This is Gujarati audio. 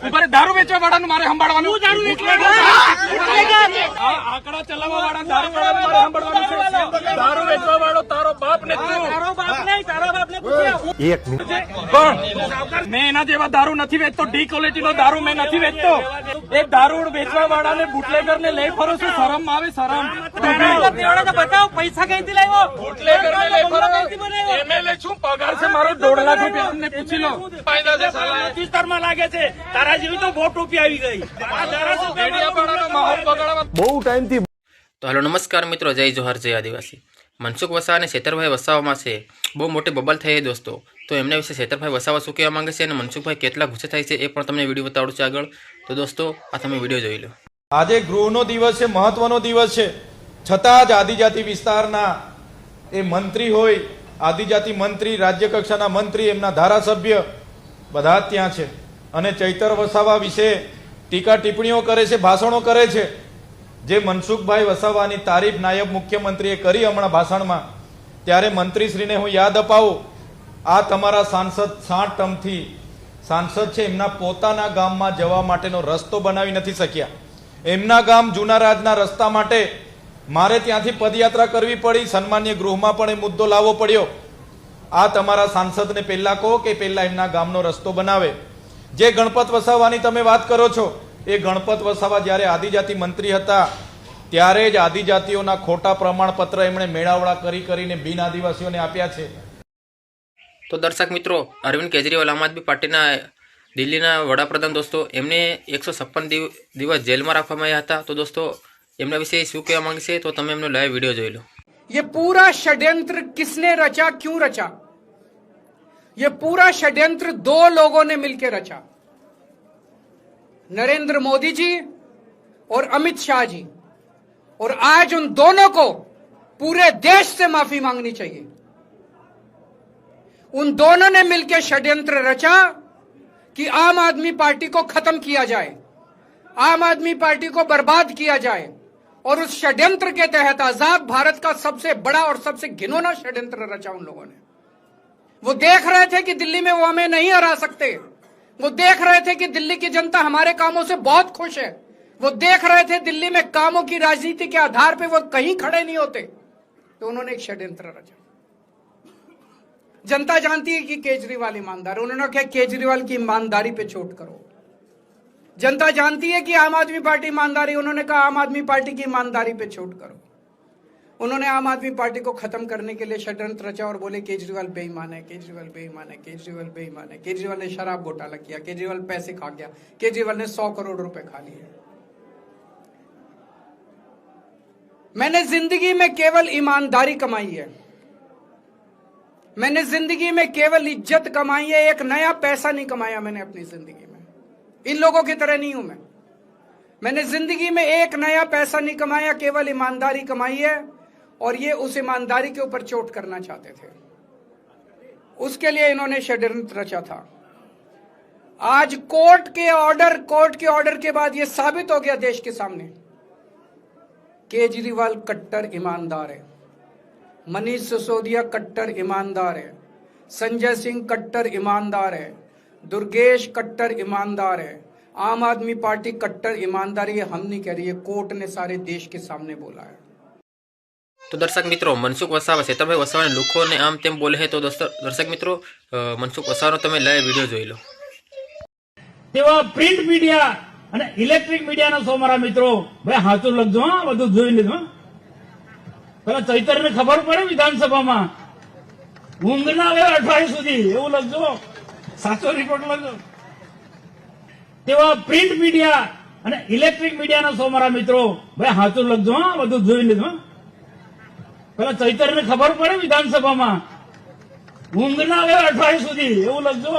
ઉપર દારૂ વેચવા વાળાનું મારે સંભાળવાનું, આંકડા ચલાવવા વાળા દારૂ વાળાનું મારે સંભાળવાનું છે. દારૂ વેચવા વાળો તારો બાપ ને તું. પણ મેં એના જેવા દારૂ નથી વેચતો. ડી ક્વોલિટી નો દારૂ મેં નથી વેચતો. એ દારૂ વેચવા વાળાને બુટલેગર ને લઈ ફરો છો, શરમ આવે? શરમ બતાવો, પૈસા કઈથી લાવ્યો? બુટલેગર ને લઈ ફરો. એમએલએ છું, પગાર છે મારો 1.5 લાખ રૂપિયા. અમને પૂછી લો. વિસ્તારમાં લાગે છે તારા જેવી તો વોટ રૂપી આવી ગઈ. બહુ ટાઈમથી. તો હાલો નમસ્કાર મિત્રો, જય જોહાર, જય આદિવાસી. મનસુખ વસાવા અને છેતરભાઈ વસાવામાં છે બહુ મોટી બબલ થઈ છે દોસ્તો. તો એમના વિશે છેતરભાઈ વસાવા શું કહેવા માંગે છે અને મનસુખભાઈ કેટલા ગુસ્સે થાય છે એ પણ તમને વિડીયો બતાવડું છે આગળ. તો દોસ્તો આ તમે વિડીયો જોઈ લો. આજે ગૃહનો દિવસ છે, મહત્વનો દિવસ છે, છતાં જ આદિજાતિ વિસ્તારના એ મંત્રી હોય, આદિજાતિ મંત્રી, રાજ્ય કક્ષાના મંત્રી, એમના ધારાસભ્ય બધા જ ત્યાં છે અને ચૈતર વસાવા વિશે ટીકા ટિપ્પણીઓ કરે છે, ભાષણો કરે છે. જે મનસુખભાઈ વસાવાની તારીફ નાયબ મુખ્યમંત્રીએ કરી હમણાં ભાષણમાં, ત્યારે મંત્રીશ્રીને હું યાદ અપાવું, આ તમારા સાંસદ 60 ટર્મથી સાંસદ છે, એમના પોતાના ગામમાં જવા માટેનો રસ્તો બનાવી નથી શક્યા. એમના ગામ જૂના રાજના રસ્તા માટે મારે ત્યાંથી પદયાત્રા કરવી પડી. સન્માન્ય ગૃહમાં પણ એ મુદ્દો લાવવો પડ્યો. આ તમારા સાંસદને પહેલા કહો કે પહેલા એમના ગામનો રસ્તો બનાવે. જે ગણપત વસાવાની તમે વાત કરો છો, એ ગણપત વસાવા જ્યારે આદિજાતિ મંત્રી હતા ત્યારે જ આદિજાતિઓના ખોટા પ્રમાણપત્ર એમણે મેળાવડા કરીને બિન આદિવાસીઓને આપ્યા છે. તો દર્શક મિત્રો, અરવિંદ કેજરીવાલ આમ આદમી પાર્ટીના દિલ્હીના વડાપ્રધાન દોસ્તો, એમને 156 દિવસ જેલમાં રાખવામાં આવ્યા હતા. તો દોસ્તો એમના વિશે શું કહેવા માંગે છે તો તમે એમનો લાઈવ વિડીયો જોઈ લો. ये पूरा षड्यंत्र किसने रचा, क्यों रचा? ये पूरा षड्यंत्र 2 लोगों ने मिलकर रचा, नरेंद्र मोदी जी और अमित शाह जी. और आज उन दोनों को पूरे देश से माफी मांगनी चाहिए. उन दोनों ने मिलकर षड्यंत्र रचा कि आम आदमी पार्टी को खत्म किया जाए, आम आदमी पार्टी को बर्बाद किया जाए. और उस षड्यंत्र के तहत आजाद भारत का सबसे बड़ा और सबसे घिनौना षड्यंत्र रचा उन लोगों ने. वो देख रहे थे कि दिल्ली में वो हमें नहीं हरा सकते. वो देख रहे थे कि दिल्ली की जनता हमारे कामों से बहुत खुश है. वो देख रहे थे दिल्ली में कामों की राजनीति के आधार पे वो कहीं खड़े नहीं होते. तो उन्होंने एक षड्यंत्र रचा. जनता जानती है कि केजरीवाल ईमानदार. उन्होंने कहा केजरीवाल की ईमानदारी पे चोट करो. जनता जानती है कि आम आदमी पार्टी ईमानदारी. उन्होंने कहा आम आदमी पार्टी की ईमानदारी पे चोट करो. उन्होंने आम आदमी पार्टी को खत्म करने के लिए षड्यंत्र रचा और बोले केजरीवाल बेईमान है, केजरीवाल बेईमान है, केजरीवाल बेईमान है. केजरीवाल ने शराब घोटाला किया, केजरीवाल पैसे खा गया, केजरीवाल ने 100 करोड़ रुपए खा लिए. मैंने जिंदगी में केवल ईमानदारी कमाई है. मैंने जिंदगी में केवल इज्जत कमाई है. एक नया पैसा नहीं कमाया मैंने अपनी जिंदगी में. इन लोगों की तरह नहीं हूं मैं. मैंने जिंदगी में एक नया पैसा नहीं कमाया, केवल ईमानदारी कमाई है. और ये उस ईमानदारी के ऊपर चोट करना चाहते थे. उसके लिए इन्होंने षड्यंत्र रचा था. आज कोर्ट के ऑर्डर के बाद ये साबित हो गया देश के सामने, केजरीवाल कट्टर ईमानदार है, मनीष सिसोदिया कट्टर ईमानदार है, संजय सिंह कट्टर ईमानदार है, दुर्गेश कट्टर ईमानदार है, आम आदमी पार्टी कट्टर ईमानदारी. ये हम नहीं कह रही है, कोर्ट ने सारे देश के सामने बोला है. તો દર્શક મિત્રો, મનસુખ વસાવા છેતરભાઈ વસાવાને લુખોને આમ તેમ બોલે છે. તો દર્શક મિત્રો, મનસુખ વસાવાનો તમે લાઈવ વિડીયો જોઈ લો. તેવા પ્રિન્ટ મીડિયા અને ઇલેક્ટ્રિક મીડિયાના સૌ મારા મિત્રો, ભાઈ સાચું લખજો, હા, બધું જોઈ લીધું. પેલા ચૈતરને ખબર પડે વિધાનસભામાં ઊંઘ ના આવે અઠવાડિયા સુધી, એવું લખજો, સાચો રિપોર્ટ લખજો. તેવા પ્રિન્ટ મીડિયા અને ઇલેક્ટ્રિક મીડિયાના સૌ મારા મિત્રો, ભાઈ સાચું લખજો, હા, બધું જોઈ લીધું. પેલા ચૈતરને ખબર પડે વિધાનસભામાં ઊંઘ ના આવે અઠવાડિયા સુધી, એવું લખજો,